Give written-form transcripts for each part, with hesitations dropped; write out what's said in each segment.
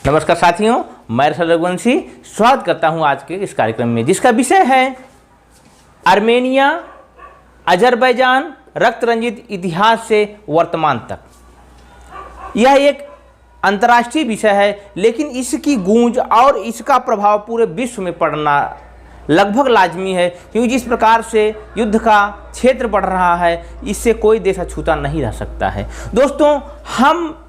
नमस्कार साथियों, मैं रघुवंशी स्वागत करता हूं आज के इस कार्यक्रम में, जिसका विषय है आर्मेनिया, अजरबैजान, रक्त रंजित इतिहास से वर्तमान तक। यह एक अंतर्राष्ट्रीय विषय है, लेकिन इसकी गूंज और इसका प्रभाव पूरे विश्व में पड़ना लगभग लाजमी है, क्योंकि जिस प्रकार से युद्ध का क्षेत्र बढ़ रहा है, इससे कोई देश अछूता नहीं रह सकता है। दोस्तों, हम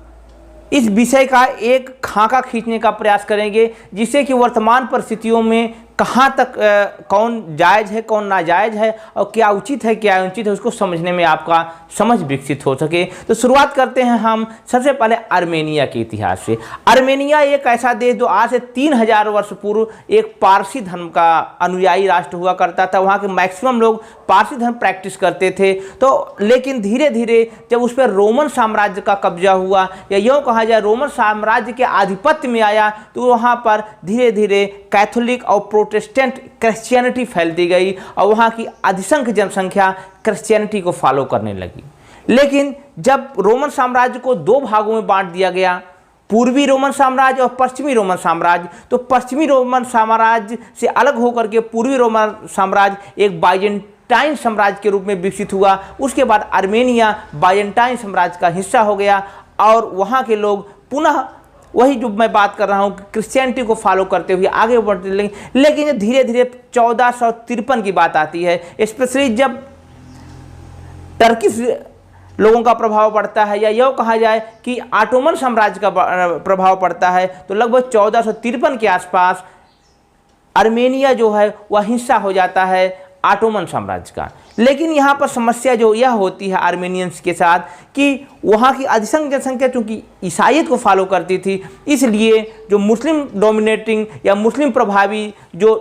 इस विषय का एक खाका खींचने का प्रयास करेंगे, जिससे कि वर्तमान परिस्थितियों में कहाँ तक कौन जायज़ है, कौन नाजायज़ है और क्या उचित है, क्या अनुचित है, उसको समझने में आपका समझ विकसित हो सके। तो शुरुआत करते हैं हम सबसे पहले आर्मेनिया के इतिहास से। आर्मेनिया एक ऐसा देश जो आज से 3000 वर्ष पूर्व एक पारसी धर्म का अनुयायी राष्ट्र हुआ करता था। वहाँ के मैक्सिमम लोग पारसी धर्म प्रैक्टिस करते थे। तो लेकिन धीरे धीरे जब उस पर रोमन साम्राज्य का कब्जा हुआ, या यूँ कहा जाए रोमन साम्राज्य के आधिपत्य में आया, तो वहाँ पर धीरे धीरे कैथोलिक और प्रोटेस्टेंट क्रिश्चियनिटी फैलती गई और वहाँ की अधिसंख्य जनसंख्या क्रिश्चियनिटी को फॉलो करने लगी। लेकिन जब रोमन साम्राज्य को दो भागों में बांट दिया गया, पूर्वी रोमन साम्राज्य और पश्चिमी रोमन साम्राज्य, तो पश्चिमी रोमन साम्राज्य से अलग होकर के पूर्वी रोमन साम्राज्य एक बाइजेंटाइन साम्राज्य के रूप में विकसित हुआ। उसके बाद आर्मेनिया बाइजेंटाइन साम्राज्य का हिस्सा हो गया और वहाँ के लोग पुनः वही जो मैं बात कर रहा हूँ क्रिश्चियनिटी को फॉलो करते हुए आगे बढ़ते लगे। लेकिन धीरे धीरे 1453 की बात आती है, स्पेशली जब टर्किश लोगों का प्रभाव पड़ता है, या यूँ कहा जाए कि ऑटोमन साम्राज्य का प्रभाव पड़ता है, तो लगभग 1453 के आसपास आर्मेनिया जो है वह हिस्सा हो जाता है ऑटोमन साम्राज्य का। लेकिन यहाँ पर समस्या जो यह होती है आर्मेनियंस के साथ कि वहाँ की अधिसंख्य जनसंख्या चूँकि ईसाईयत को फॉलो करती थी, इसलिए जो मुस्लिम डोमिनेटिंग या मुस्लिम प्रभावी जो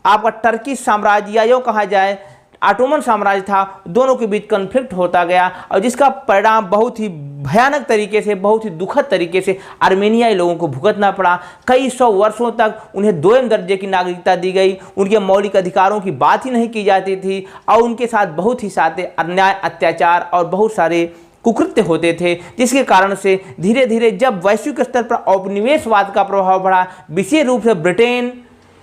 आपका टर्किश साम्राज्य या यूँ कहा जाए ऑटोमन साम्राज्य था, दोनों के बीच कन्फ्लिक्ट होता गया और जिसका परिणाम बहुत ही भयानक तरीके से, बहुत ही दुखद तरीके से आर्मेनियाई लोगों को भुगतना पड़ा। कई सौ वर्षों तक उन्हें दोयम दर्जे की नागरिकता दी गई, उनके मौलिक अधिकारों की बात ही नहीं की जाती थी और उनके साथ बहुत ही सारे अन्याय, अत्याचार और बहुत सारे कुकृत्य होते थे, जिसके कारण से धीरे धीरे जब वैश्विक स्तर पर औपनिवेशवाद का प्रभाव बढ़ा, विशेष रूप से ब्रिटेन,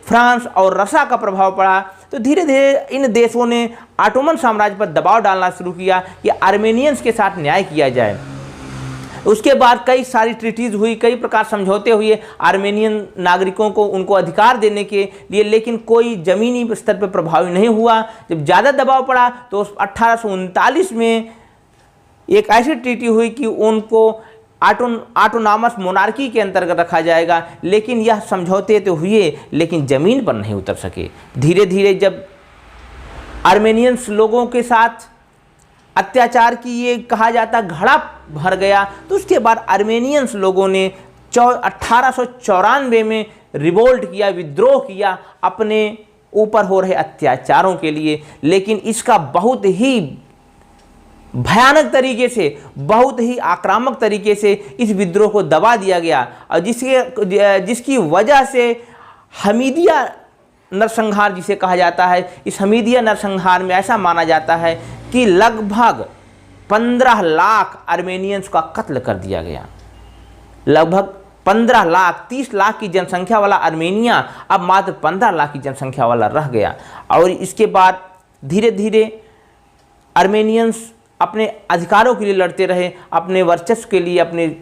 फ्रांस और रशिया का प्रभाव पड़ा, तो धीरे धीरे इन देशों ने ऑटोमन साम्राज्य पर दबाव डालना शुरू किया कि आर्मेनियंस के साथ न्याय किया जाए। उसके बाद कई सारी ट्रीटीज हुई, कई प्रकार समझौते हुए आर्मेनियन नागरिकों को उनको अधिकार देने के लिए, लेकिन कोई ज़मीनी स्तर पर प्रभावी नहीं हुआ। जब ज़्यादा दबाव पड़ा तो 1839 में एक ऐसी ट्रीटी हुई कि उनको ऑटोनॉमस मोनार्की के अंतर्गत रखा जाएगा, लेकिन यह समझौते तो हुए लेकिन ज़मीन पर नहीं उतर सके। धीरे धीरे जब आर्मेनियंस लोगों के साथ अत्याचार की ये कहा जाता घड़ा भर गया, तो उसके बाद आर्मेनियंस लोगों ने 1894 में रिवोल्ट किया, विद्रोह किया अपने ऊपर हो रहे अत्याचारों के लिए। लेकिन इसका बहुत ही भयानक तरीके से, बहुत ही आक्रामक तरीके से इस विद्रोह को दबा दिया गया और जिसकी वजह से हमीदिया नरसंहार जिसे कहा जाता है, इस हमीदिया नरसंहार में ऐसा माना जाता है कि लगभग 15 लाख आर्मेनियंस का कत्ल कर दिया गया। लगभग 15 लाख, 30 लाख की जनसंख्या वाला आर्मेनिया अब मात्र 15 लाख की जनसंख्या वाला रह गया। और इसके बाद धीरे धीरे आर्मेनियंस अपने अधिकारों के लिए लड़ते रहे, अपने वर्चस्व के लिए, अपने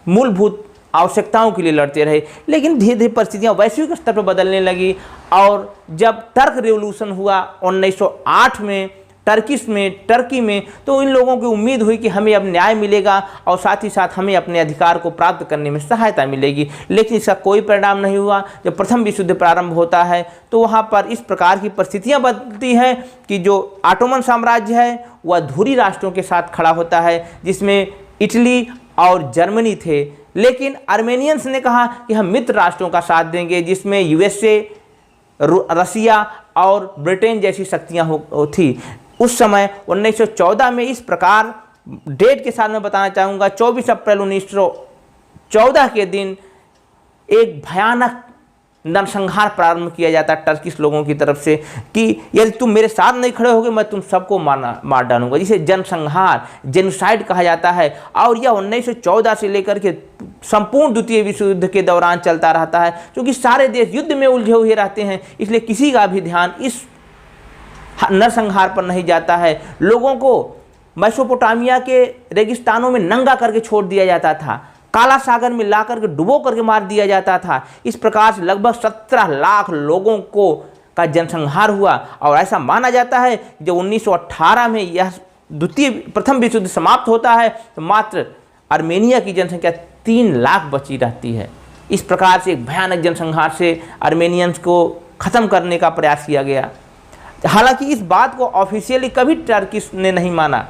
मूलभूत आवश्यकताओं के लिए लड़ते रहे। लेकिन धीरे धीरे परिस्थितियाँ वैश्विक स्तर पर बदलने लगी और जब टर्क रिवॉल्यूशन हुआ 1908 में टर्की में, तो इन लोगों की उम्मीद हुई कि हमें अब न्याय मिलेगा और साथ ही साथ हमें अपने अधिकार को प्राप्त करने में सहायता मिलेगी। लेकिन इसका कोई परिणाम नहीं हुआ। जब प्रथम विश्व युद्ध प्रारंभ होता है तो वहाँ पर इस प्रकार की परिस्थितियाँ बनती हैं कि जो ऑटोमन साम्राज्य है वह धुरी राष्ट्रों के साथ खड़ा होता है, जिसमें इटली और जर्मनी थे। लेकिन आर्मेनियंस ने कहा कि हम मित्र राष्ट्रों का साथ देंगे, जिसमें यूएसए, रसिया और ब्रिटेन जैसी शक्तियाँ थी। उस समय 1914 में इस प्रकार डेट के साथ मैं बताना चाहूँगा, 24 अप्रैल 1914 के दिन एक भयानक नरसंहार प्रारंभ किया जाता है टर्किश लोगों की तरफ से कि यदि तुम मेरे साथ नहीं खड़े होगे मैं तुम सबको मार डालूंगा, जिसे जनसंहार जेनोसाइड कहा जाता है। और यह 1914 से लेकर के संपूर्ण द्वितीय विश्व युद्ध के दौरान चलता रहता है, क्योंकि सारे देश युद्ध में उलझे हुए रहते हैं, इसलिए किसी का भी ध्यान इस नरसंहार पर नहीं जाता है। लोगों को मेसोपोटामिया के रेगिस्तानों में नंगा करके छोड़ दिया जाता था, काला सागर में ला करके डुबो करके मार दिया जाता था। इस प्रकार से लगभग 17 लाख लोगों को का जनसंहार हुआ। और ऐसा माना जाता है जब 1918 में यह प्रथम विश्व युद्ध समाप्त होता है तो मात्र आर्मेनिया की जनसंख्या 3 लाख बची रहती है। इस प्रकार से एक भयानक जनसंहार से आर्मेनियंस को ख़त्म करने का प्रयास किया गया। हालांकि इस बात को ऑफिशियली कभी टर्किश ने नहीं माना,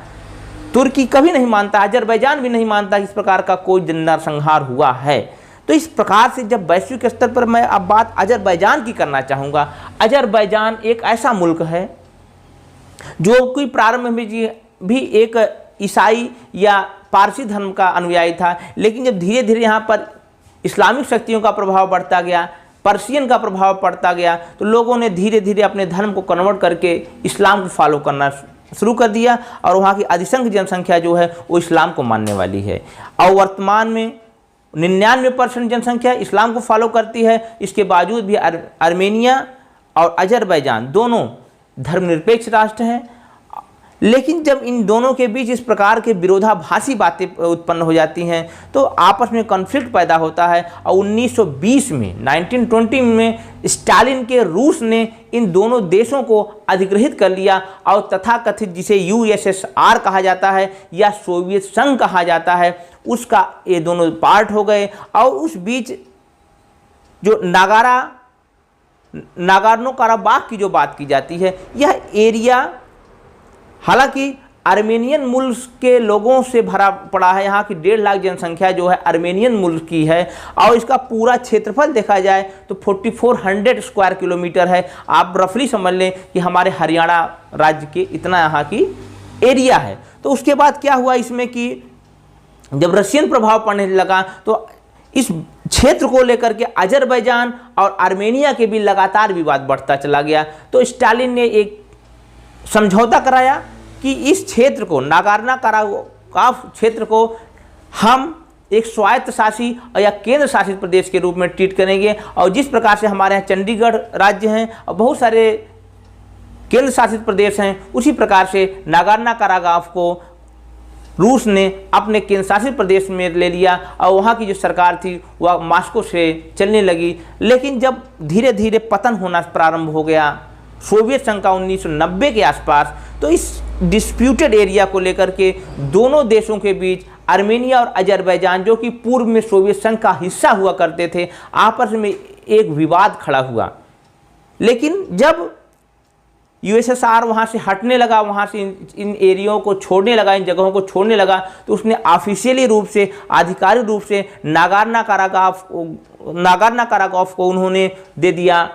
तुर्की कभी नहीं मानता, अजरबैजान भी नहीं मानता इस प्रकार का कोई नरसंहार हुआ है। तो इस प्रकार से जब वैश्विक स्तर पर मैं अब बात अजरबैजान की करना चाहूँगा। अजरबैजान एक ऐसा मुल्क है जो कोई प्रारंभ में भी एक ईसाई या पारसी धर्म का अनुयायी था, लेकिन जब धीरे धीरे यहाँ पर इस्लामिक शक्तियों का प्रभाव बढ़ता गया, पर्शियन का प्रभाव पड़ता गया, तो लोगों ने धीरे धीरे अपने धर्म को कन्वर्ट करके इस्लाम को फॉलो करना शुरू कर दिया और वहाँ की अधिसंख्य जनसंख्या जो है वो इस्लाम को मानने वाली है। और वर्तमान में 99% जनसंख्या इस्लाम को फॉलो करती है। इसके बावजूद भी आर्मेनिया और अजरबैजान दोनों धर्मनिरपेक्ष राष्ट्र हैं। लेकिन जब इन दोनों के बीच इस प्रकार के विरोधाभासी बातें उत्पन्न हो जाती हैं तो आपस में कॉन्फ्लिक्ट पैदा होता है। और 1920 में 1920 में स्टालिन के रूस ने इन दोनों देशों को अधिग्रहित कर लिया और तथाकथित जिसे USSR कहा जाता है या सोवियत संघ कहा जाता है उसका ये दोनों पार्ट हो गए। और उस बीच जो नागार्नो काराबाख की जो बात की जाती है, यह एरिया हालांकि आर्मेनियन मुल्क के लोगों से भरा पड़ा है। यहाँ की 1.5 लाख जनसंख्या जो है आर्मेनियन मुल्क की है और इसका पूरा क्षेत्रफल देखा जाए तो 4400 स्क्वायर किलोमीटर है। आप रफली समझ लें कि हमारे हरियाणा राज्य के इतना यहाँ की एरिया है। तो उसके बाद क्या हुआ इसमें कि जब रशियन प्रभाव पड़ने लगा तो इस क्षेत्र को लेकर के अजरबैजान और आर्मेनिया के भी लगातार विवाद बढ़ता चला गया। तो स्टालिन ने एक समझौता कराया कि इस क्षेत्र को नागार्नो काराबाख क्षेत्र को हम एक स्वायत्त शासित या केंद्र शासित प्रदेश के रूप में ट्रीट करेंगे। और जिस प्रकार से हमारे यहाँ चंडीगढ़ राज्य हैं और बहुत सारे केंद्र शासित प्रदेश हैं, उसी प्रकार से नागार्नो काराबाख को रूस ने अपने केंद्र शासित प्रदेश में ले लिया और वहाँ की जो सरकार थी वह मॉस्को से चलने लगी। लेकिन जब धीरे धीरे पतन होना प्रारंभ हो गया सोवियत संघ का 1990 के आसपास, तो इस डिस्प्यूटेड एरिया को लेकर के दोनों देशों के बीच आर्मेनिया और अजरबैजान जो कि पूर्व में सोवियत संघ का हिस्सा हुआ करते थे, आपस में एक विवाद खड़ा हुआ। लेकिन जब USSR वहाँ से हटने लगा, वहाँ से इन एरियाओं को छोड़ने लगा, इन जगहों को छोड़ने लगा, तो उसने ऑफिशियली रूप से आधिकारिक रूप से नागार्नो काराबाख को उन्होंने दे दिया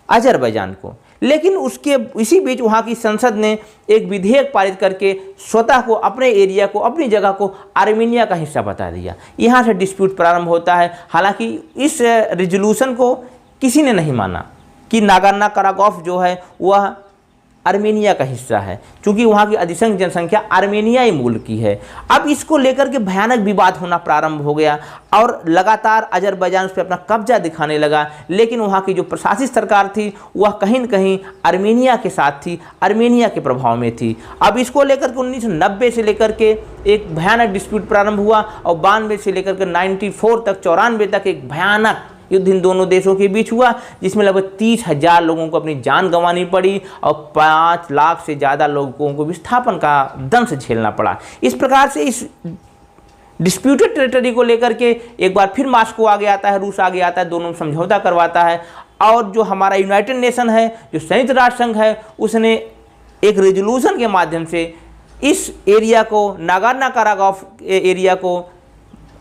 अजरबैजान को। लेकिन उसके इसी बीच वहाँ की संसद ने एक विधेयक पारित करके स्वतः को अपने एरिया को अपनी जगह को आर्मेनिया का हिस्सा बता दिया। यहाँ से डिस्प्यूट प्रारंभ होता है। हालांकि इस रिजोल्यूशन को किसी ने नहीं माना कि नागार्नो काराबाख जो है वह आर्मेनिया का हिस्सा है, क्योंकि वहाँ की अधिसंख्य जनसंख्या आर्मेनियाई मूल की है। अब इसको लेकर के भयानक विवाद होना प्रारंभ हो गया और लगातार अजरबैजान उस पर अपना कब्जा दिखाने लगा। लेकिन वहाँ की जो प्रशासित सरकार थी वह कहीं न कहीं आर्मेनिया के साथ थी, आर्मेनिया के प्रभाव में थी। अब इसको लेकर के 1990 से लेकर के एक भयानक डिस्प्यूट प्रारंभ हुआ और 92 से लेकर के 94 तक 94 तक एक भयानक युद्ध इन दोनों देशों के बीच हुआ, जिसमें लगभग 30,000 लोगों को अपनी जान गंवानी पड़ी और 5 लाख से ज़्यादा लोगों को विस्थापन का दंश झेलना पड़ा। इस प्रकार से इस डिस्प्यूटेड टेरिटरी को लेकर के एक बार फिर मॉस्को आगे आता है, रूस आगे आता है, दोनों में समझौता करवाता है। और जो हमारा यूनाइटेड नेशन है, जो संयुक्त राष्ट्र संघ है, उसने एक रेजोल्यूशन के माध्यम से इस एरिया को, नागार्नो काराबाख एरिया को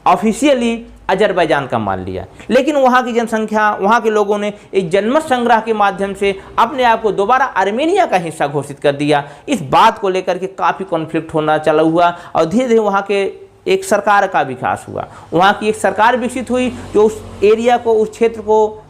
ऑफिशियली अजरबैजान का मान लिया। लेकिन वहाँ की जनसंख्या, वहाँ के लोगों ने एक जनमत संग्रह के माध्यम से अपने आप को दोबारा आर्मेनिया का हिस्सा घोषित कर दिया। इस बात को लेकर के काफ़ी कॉन्फ्लिक्ट होना चला हुआ और धीरे धीरे वहाँ के एक सरकार का विकास हुआ। वहाँ की एक सरकार विकसित हुई जो उस एरिया को, उस क्षेत्र को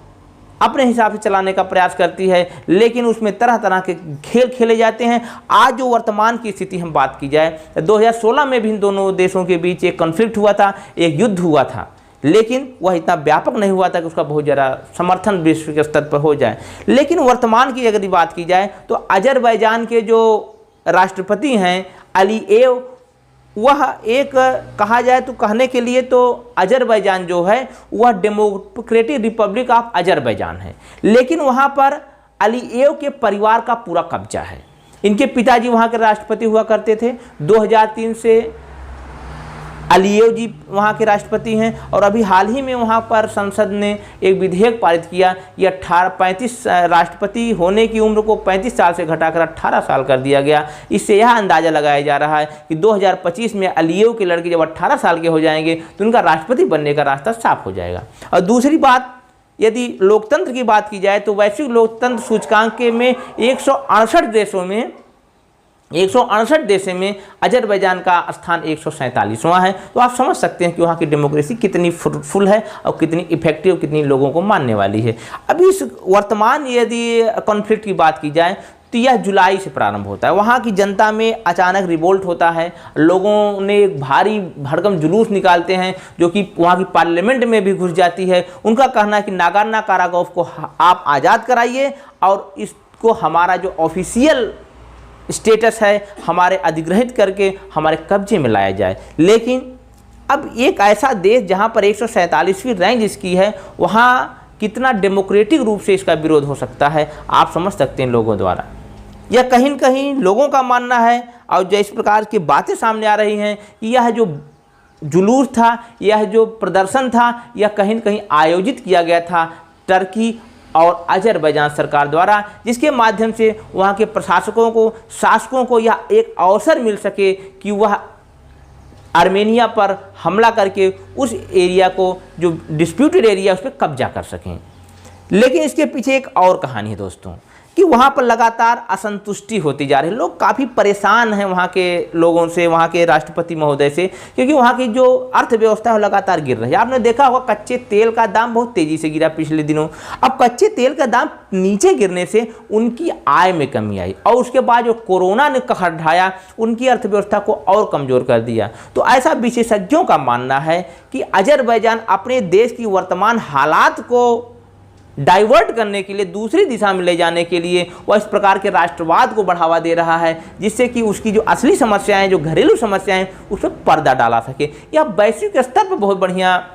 अपने हिसाब से चलाने का प्रयास करती है, लेकिन उसमें तरह तरह के खेल खेले जाते हैं। आज जो वर्तमान की स्थिति हम बात की जाए, 2016 में भी इन दोनों देशों के बीच एक कॉन्फ्लिक्ट हुआ था, एक युद्ध हुआ था, लेकिन वह इतना व्यापक नहीं हुआ था कि उसका बहुत ज़्यादा समर्थन विश्व के स्तर पर हो जाए। लेकिन वर्तमान की अगर बात की जाए तो अजरबैजान के जो राष्ट्रपति हैं अलीएव, वह एक कहा जाए तो कहने के लिए तो अजरबैजान जो है वह डेमोक्रेटिक रिपब्लिक ऑफ अजरबैजान है, लेकिन वहाँ पर अलीएव के परिवार का पूरा कब्जा है। इनके पिताजी वहाँ के राष्ट्रपति हुआ करते थे। 2003 से अलीएव जी वहाँ के राष्ट्रपति हैं और अभी हाल ही में वहाँ पर संसद ने एक विधेयक पारित किया। ये 35 राष्ट्रपति होने की उम्र को 35 साल से घटाकर 18 साल कर दिया गया। इससे यह अंदाज़ा लगाया जा रहा है कि 2025 में अलीएव के लड़के जब 18 साल के हो जाएंगे तो उनका राष्ट्रपति बनने का रास्ता साफ हो जाएगा। और दूसरी बात, यदि लोकतंत्र की बात की जाए तो वैश्विक लोकतंत्र सूचकांक में 168 देशों में अजरबैजान का स्थान 147वां है। तो आप समझ सकते हैं कि वहाँ की डेमोक्रेसी कितनी फ्रूटफुल है और कितनी इफेक्टिव, कितनी लोगों को मानने वाली है। अभी इस वर्तमान यदि कॉन्फ्लिक्ट की बात की जाए तो यह जुलाई से प्रारंभ होता है। वहाँ की जनता में अचानक रिवोल्ट होता है, लोगों ने एक भारी भड़कम जुलूस निकालते हैं जो कि वहाँ की पार्लियामेंट में भी घुस जाती है। उनका कहना है कि नागोर्नो काराबाख को आप आज़ाद कराइए और इसको हमारा जो ऑफिशियल स्टेटस है हमारे अधिग्रहित करके हमारे कब्जे में लाया जाए। लेकिन अब एक ऐसा देश जहां पर 147वीं रैंक जिसकी है, वहां कितना डेमोक्रेटिक रूप से इसका विरोध हो सकता है, आप समझ सकते हैं लोगों द्वारा। यह कहीं न कहीं लोगों का मानना है और जो इस प्रकार की बातें सामने आ रही हैं कि यह जो जुलूस था, यह जो प्रदर्शन था, यह कहीं न कहीं आयोजित किया गया था टर्की और अजरबैजान सरकार द्वारा, जिसके माध्यम से वहाँ के प्रशासकों को, शासकों को यह एक अवसर मिल सके कि वह आर्मेनिया पर हमला करके उस एरिया को, जो डिस्प्यूटेड एरिया, उस पर कब्जा कर सकें। लेकिन इसके पीछे एक और कहानी है दोस्तों कि वहाँ पर लगातार असंतुष्टि होती जा रही है। लोग काफ़ी परेशान हैं वहाँ के लोगों से, वहाँ के राष्ट्रपति महोदय से, क्योंकि वहाँ की जो अर्थव्यवस्था है लगातार गिर रही है। आपने देखा होगा कच्चे तेल का दाम बहुत तेज़ी से गिरा पिछले दिनों। अब कच्चे तेल का दाम नीचे गिरने से उनकी आय में कमी आई और उसके बाद जो कोरोना ने कहर ढाया, उनकी अर्थव्यवस्था को और कमज़ोर कर दिया। तो ऐसा विशेषज्ञों का मानना है कि अजरबैजान अपने देश की वर्तमान हालात को डाइवर्ट करने के लिए, दूसरी दिशा में ले जाने के लिए वह इस प्रकार के राष्ट्रवाद को बढ़ावा दे रहा है, जिससे कि उसकी जो असली समस्याएं, जो घरेलू समस्याएं, उस पर पर्दा डाला सके। यह वैश्विक स्तर पर बहुत बढ़िया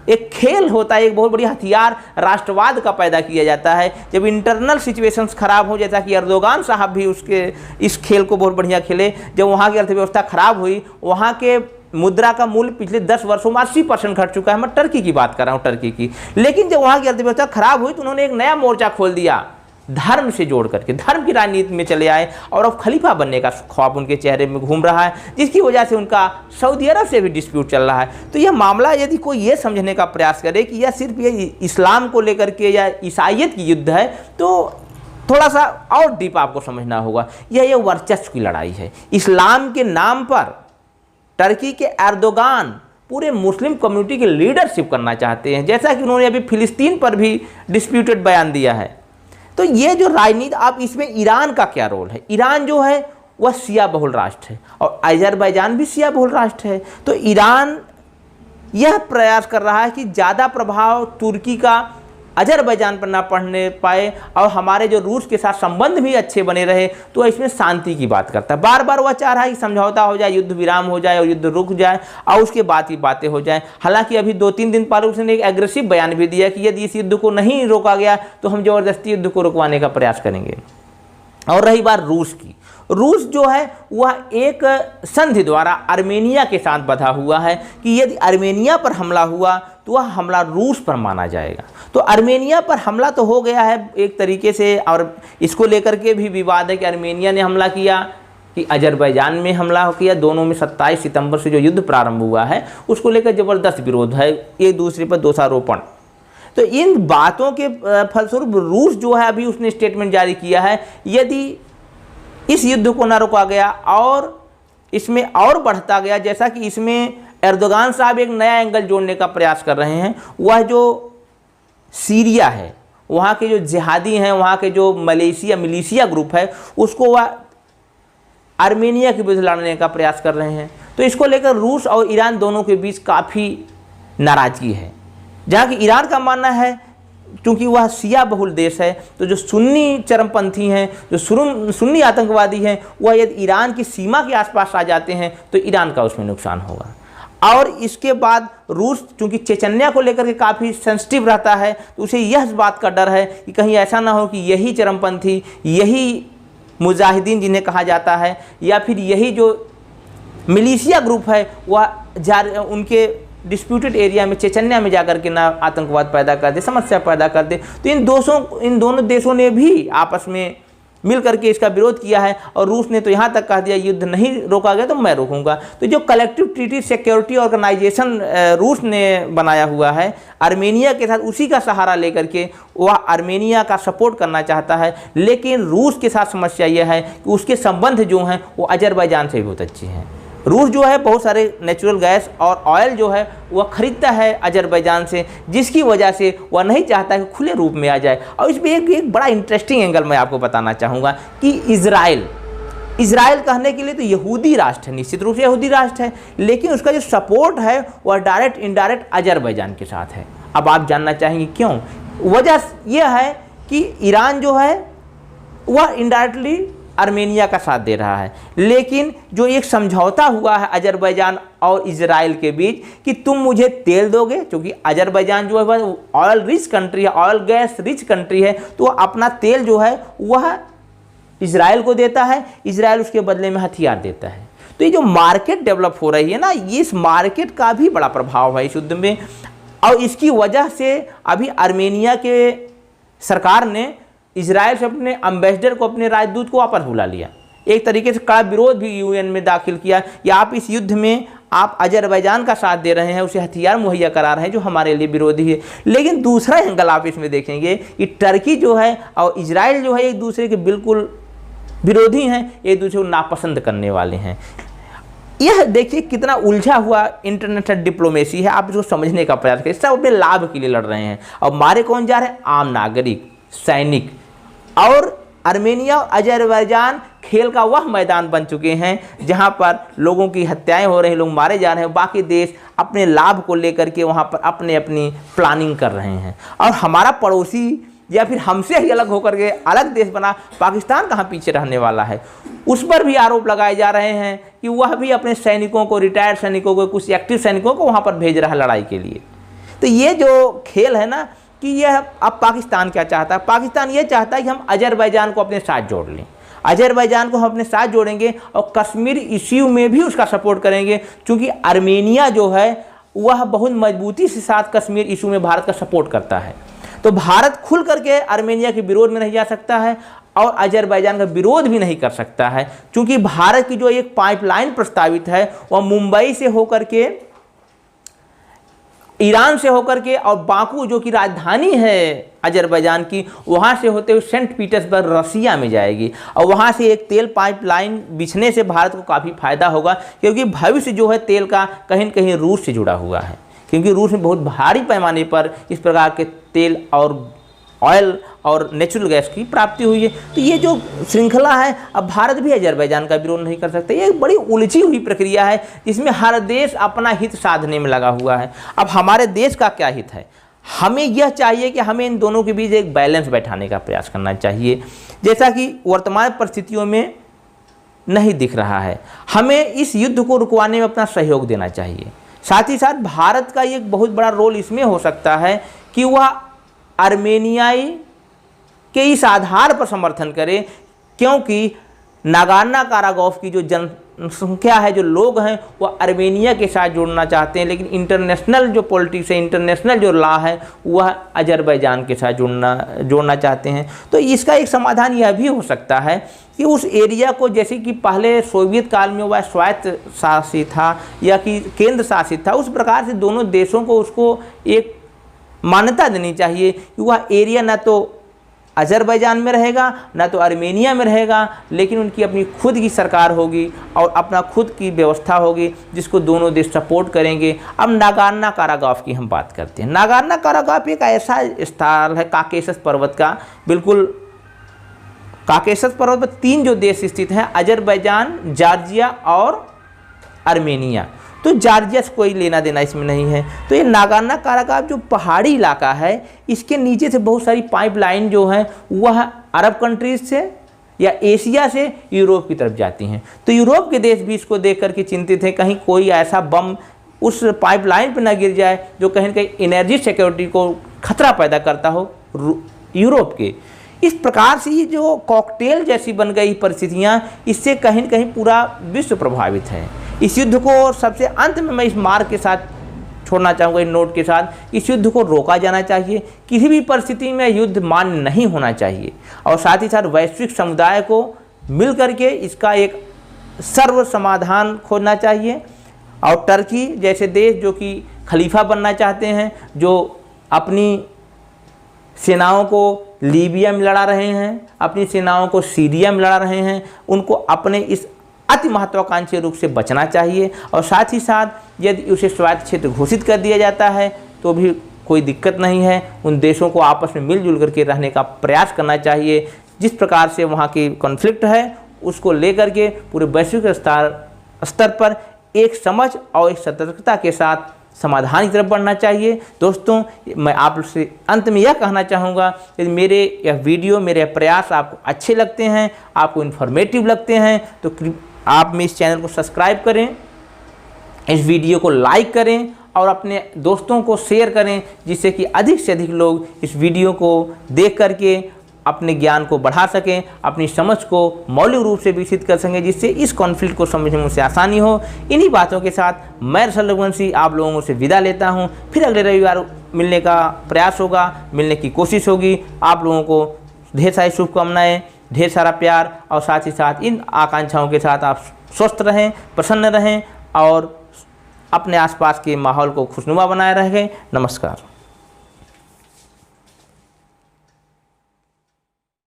एक खेल होता है, एक बहुत बढ़िया हथियार राष्ट्रवाद का पैदा किया जाता है। जब इंटरनल सिचुएशंस खराब हो, जैसा कि एर्दोगान साहब भी उसके इस खेल को बहुत बढ़िया खेले। जब वहाँ की अर्थव्यवस्था खराब हुई, वहाँ के मुद्रा का मूल्य पिछले 10 वर्षों में 80% घट चुका है। मैं टर्की की बात कर रहा हूँ, टर्की की। लेकिन जब वहाँ की अर्थव्यवस्था खराब हुई तो उन्होंने एक नया मोर्चा खोल दिया, धर्म से जोड़ करके धर्म की राजनीति में चले आए और अब खलीफा बनने का ख्वाब उनके चेहरे में घूम रहा है, जिसकी वजह से उनका सऊदी अरब से भी डिस्प्यूट चल रहा है। तो यह मामला यदि कोई ये समझने का प्रयास करे कि यह सिर्फ ये इस्लाम को लेकर के या ईसाइयत की युद्ध है, तो थोड़ा सा और डीप आपको समझना होगा। यह वर्चस्व की लड़ाई है। इस्लाम के नाम पर टर्की के एर्दोगान पूरे मुस्लिम कम्युनिटी की लीडरशिप करना चाहते हैं, जैसा कि उन्होंने अभी फिलिस्तीन पर भी डिस्प्यूटेड बयान दिया है। तो ये जो राजनीति, आप इसमें ईरान का क्या रोल है? ईरान जो है वह शिया बहुल राष्ट्र है और अजरबैजान भी शिया बहुल राष्ट्र है। तो ईरान यह प्रयास कर रहा है कि ज़्यादा प्रभाव तुर्की का अजरबैजान पर ना पड़ने पाए और हमारे जो रूस के साथ संबंध भी अच्छे बने रहे। तो इसमें शांति की बात करता है। बार बार वह चाह रहा है कि समझौता हो जाए, युद्ध विराम हो जाए और युद्ध रुक जाए और उसके बाद ही बातें हो जाए। हालांकि अभी 2-3 दिन पहले उसने एक एग्रेसिव बयान भी दिया कि यदि इस युद्ध को नहीं रोका गया तो हम ज़बरदस्ती युद्ध को रुकवाने का प्रयास करेंगे। और रही बात रूस की, रूस जो है वह एक संधि द्वारा आर्मेनिया के साथ बंधा हुआ है कि यदि आर्मेनिया पर हमला हुआ तो वह हमला रूस पर माना जाएगा। तो आर्मेनिया पर हमला तो हो गया है एक तरीके से, और इसको लेकर के भी विवाद है कि आर्मेनिया ने हमला किया कि अजरबैजान में हमला किया। दोनों में 27 सितंबर से जो युद्ध प्रारंभ हुआ है उसको लेकर ज़बरदस्त विरोध है, एक दूसरे पर दोषारोपण। तो इन बातों के फलस्वरूप रूस जो है अभी उसने स्टेटमेंट जारी किया है, यदि इस युद्ध को ना रोका गया और इसमें और बढ़ता गया, जैसा कि इसमें एर्दोगान साहब एक नया एंगल जोड़ने का प्रयास कर रहे हैं, वह जो सीरिया है वहाँ के जो जिहादी हैं, वहाँ के जो मिलिशिया ग्रुप है, उसको वह आर्मेनिया के विरुद्ध लड़ने का प्रयास कर रहे हैं। तो इसको लेकर रूस और ईरान दोनों के बीच काफ़ी नाराज़गी है। जहाँ कि ईरान का मानना है क्योंकि वह शिया बहुल देश है, तो जो सुन्नी चरमपंथी हैं, जो सुन्नी आतंकवादी हैं, वह यदि ईरान की सीमा के आसपास आ जाते हैं तो ईरान का उसमें नुकसान होगा। और इसके बाद रूस चूँकि चेचन्या को लेकर के काफ़ी सेंसिटिव रहता है, तो उसे यह बात का डर है कि कहीं ऐसा ना हो कि यही चरमपंथी, यही मुजाहिदीन जिन्हें कहा जाता है, या फिर यही जो मिलिशिया ग्रुप है, वह उनके डिस्प्यूटेड एरिया में चेचन्या में जाकर के ना आतंकवाद पैदा कर दे, समस्या पैदा कर दे। तो इन दोनों देशों ने भी आपस में मिल करके इसका विरोध किया है, और रूस ने तो यहाँ तक कह दिया युद्ध नहीं रोका गया तो मैं रोकूंगा। तो जो कलेक्टिव ट्रीटी सिक्योरिटी ऑर्गेनाइजेशन रूस ने बनाया हुआ है आर्मेनिया के साथ, उसी का सहारा लेकर के वह आर्मेनिया का सपोर्ट करना चाहता है। लेकिन रूस के साथ समस्या यह है कि उसके संबंध जो हैं वो अजरबैजान से बहुत अच्छे हैं। रूस जो है बहुत सारे नेचुरल गैस और ऑयल जो है वह खरीदता है अजरबैजान से, जिसकी वजह से वह नहीं चाहता कि खुले रूप में आ जाए। और इसमें एक बड़ा इंटरेस्टिंग एंगल मैं आपको बताना चाहूँगा कि इज़राइल कहने के लिए तो यहूदी राष्ट्र है, निश्चित रूप से यहूदी राष्ट्र है, लेकिन उसका जो सपोर्ट है वह डायरेक्ट इनडायरेक्ट अजरबैजान के साथ है। अब आप जानना चाहेंगे क्यों? वजह यह है कि ईरान जो है वह इनडायरेक्टली आर्मेनिया का साथ दे रहा है, लेकिन जो एक समझौता हुआ है अजरबैजान और इजराइल के बीच कि तुम मुझे तेल दोगे, क्योंकि अजरबैजान जो है वह ऑयल रिच कंट्री है, ऑयल गैस रिच कंट्री है, तो अपना तेल जो है वह इजराइल को देता है, इजराइल उसके बदले में हथियार देता है। तो ये जो मार्केट डेवलप हो रही है ना, ये इस मार्केट का भी बड़ा प्रभाव है इस युद्ध में। और इसकी वजह से अभी आर्मेनिया के सरकार ने इजराइल से अपने एम्बेसडर को, अपने राजदूत को वापस बुला लिया। एक तरीके से कड़ा विरोध भी यूएन में दाखिल किया कि आप इस युद्ध में आप अजरबैजान का साथ दे रहे हैं, उसे हथियार मुहैया करा रहे हैं जो हमारे लिए विरोधी है। लेकिन दूसरा एंगल आप इसमें देखेंगे कि टर्की जो है और इजराइल जो है एक दूसरे के बिल्कुल विरोधी हैं, एक दूसरे को नापसंद करने वाले हैं। यह देखिए कितना उलझा हुआ इंटरनेशनल डिप्लोमेसी है। आप इसको समझने का प्रयास करें। सब अपने लाभ के लिए लड़ रहे हैं और मारे कौन जा रहे हैं? आम नागरिक, सैनिक। और आर्मेनिया और अजरबैजान खेल का वह मैदान बन चुके हैं जहां पर लोगों की हत्याएं हो रही हैं, लोग मारे जा रहे हैं। बाकी देश अपने लाभ को लेकर के वहां पर अपनी प्लानिंग कर रहे हैं। और हमारा पड़ोसी या फिर हमसे ही अलग होकर के अलग देश बना पाकिस्तान कहाँ पीछे रहने वाला है? उस पर भी आरोप लगाए जा रहे हैं कि वह भी अपने सैनिकों को, रिटायर्ड सैनिकों को, कुछ एक्टिव सैनिकों को वहाँ पर भेज रहा है लड़ाई के लिए। तो ये जो खेल है ना कि यह अब पाकिस्तान क्या चाहता है? पाकिस्तान ये चाहता है कि हम अजरबैजान को अपने साथ जोड़ लें, अजरबैजान को हम अपने साथ जोड़ेंगे और कश्मीर इश्यू में भी उसका सपोर्ट करेंगे, क्योंकि आर्मेनिया जो है वह बहुत मजबूती से साथ कश्मीर इशू में भारत का सपोर्ट करता है। तो भारत खुल करके आर्मेनिया के विरोध में नहीं जा सकता है और अजरबैजान का विरोध भी नहीं कर सकता है, क्योंकि भारत की जो एक पाइपलाइन प्रस्तावित है वह मुंबई से होकर के, ईरान से होकर के और बाकू जो कि राजधानी है अजरबैजान की, वहाँ से होते हुए सेंट पीटर्सबर्ग रसिया में जाएगी। और वहाँ से एक तेल पाइपलाइन बिछने से भारत को काफ़ी फायदा होगा, क्योंकि भविष्य जो है तेल का कहीं न कहीं रूस से जुड़ा हुआ है, क्योंकि रूस में बहुत भारी पैमाने पर इस प्रकार के तेल और ऑयल और नेचुरल गैस की प्राप्ति हुई है। तो ये जो श्रृंखला है, अब भारत भी अजरबैजान का विरोध नहीं कर सकते। ये एक बड़ी उलझी हुई प्रक्रिया है जिसमें हर देश अपना हित साधने में लगा हुआ है। अब हमारे देश का क्या हित है? हमें यह चाहिए कि हमें इन दोनों के बीच एक बैलेंस बैठाने का प्रयास करना चाहिए, जैसा कि वर्तमान परिस्थितियों में नहीं दिख रहा है। हमें इस युद्ध को रुकवाने में अपना सहयोग देना चाहिए। साथ ही साथ भारत का एक बहुत बड़ा रोल इसमें हो सकता है कि वह आर्मेनियाई के इस आधार पर समर्थन करे, क्योंकि नागोर्नो काराबाख की जो जनसंख्या है, जो लोग हैं, वह आर्मेनिया के साथ जुड़ना चाहते हैं, लेकिन इंटरनेशनल जो पॉलिटिक्स है, इंटरनेशनल जो लॉ है, वह अजरबैजान के साथ जोड़ना चाहते हैं। तो इसका एक समाधान यह भी हो सकता है कि उस एरिया को, जैसे कि पहले सोवियत काल में वह स्वायत्त शासित था या कि केंद्र शासित था, उस प्रकार से दोनों देशों को उसको एक मान्यता देनी चाहिए कि वह एरिया न तो अजरबैजान में रहेगा, ना तो आर्मेनिया में रहेगा, लेकिन उनकी अपनी खुद की सरकार होगी और अपना खुद की व्यवस्था होगी जिसको दोनों देश सपोर्ट करेंगे। अब नागोर्नो काराबाख की हम बात करते हैं। नागोर्नो काराबाख एक ऐसा स्थल है काकेशस पर्वत का, बिल्कुल काकेशस पर्वत पर 3 जो देश स्थित हैं, अजरबैजान, जॉर्जिया और आर्मेनिया। तो जॉर्जिया से कोई लेना देना इसमें नहीं है। तो ये नागोर्नो काराबाख जो पहाड़ी इलाका है, इसके नीचे से बहुत सारी पाइपलाइन जो है वह अरब कंट्रीज से या एशिया से यूरोप की तरफ जाती हैं। तो यूरोप के देश भी इसको देख करके चिंतित हैं कहीं कोई ऐसा बम उस पाइपलाइन पर ना गिर जाए जो कहीं न कहीं एनर्जी सिक्योरिटी को खतरा पैदा करता हो यूरोप के। इस प्रकार से ये जो कॉकटेल जैसी बन गई परिस्थितियाँ, इससे कहीं न कहीं पूरा विश्व प्रभावित है। इस युद्ध को सबसे अंत में मैं इस मार्ग के साथ छोड़ना चाहूँगा, इन नोट के साथ, इस युद्ध को रोका जाना चाहिए। किसी भी परिस्थिति में युद्ध मान्य नहीं होना चाहिए और साथ ही साथ वैश्विक समुदाय को मिल करके इसका एक सर्व समाधान खोजना चाहिए। और टर्की जैसे देश जो कि खलीफा बनना चाहते हैं, जो अपनी सेनाओं को लीबिया में लड़ा रहे हैं, अपनी सेनाओं को सीरिया में लड़ा रहे हैं, उनको अपने इस अति महत्वाकांक्षी रूप से बचना चाहिए। और साथ ही साथ यदि उसे स्वायत्त क्षेत्र घोषित कर दिया जाता है तो भी कोई दिक्कत नहीं है। उन देशों को आपस में मिलजुल करके रहने का प्रयास करना चाहिए। जिस प्रकार से वहाँ की कॉन्फ्लिक्ट है उसको लेकर के पूरे वैश्विक स्तर पर एक समझ और एक सतर्कता के साथ समाधान की तरफ बढ़ना चाहिए। दोस्तों, मैं आपसे अंत में यह कहना चाहूँगा कि मेरे यह वीडियो, मेरे प्रयास आपको अच्छे लगते हैं, आपको इन्फॉर्मेटिव लगते हैं, तो आप मेरे इस चैनल को सब्सक्राइब करें, इस वीडियो को लाइक करें और अपने दोस्तों को शेयर करें, जिससे कि अधिक से अधिक लोग इस वीडियो को देख करके अपने ज्ञान को बढ़ा सकें, अपनी समझ को मौलिक रूप से विकसित कर सकें, जिससे इस कॉन्फ्लिक्ट को समझने में उसे आसानी हो। इन्हीं बातों के साथ मैं अर्शद रघुवंशी आप लोगों से विदा लेता हूं। फिर अगले रविवार मिलने का प्रयास होगा, मिलने की कोशिश होगी। आप लोगों को ढेर सारी शुभकामनाएँ, ढेर सारा प्यार और साथ ही साथ इन आकांक्षाओं के साथ आप स्वस्थ रहें, प्रसन्न रहें और अपने आसपास के माहौल को खुशनुमा बनाए रखें। नमस्कार।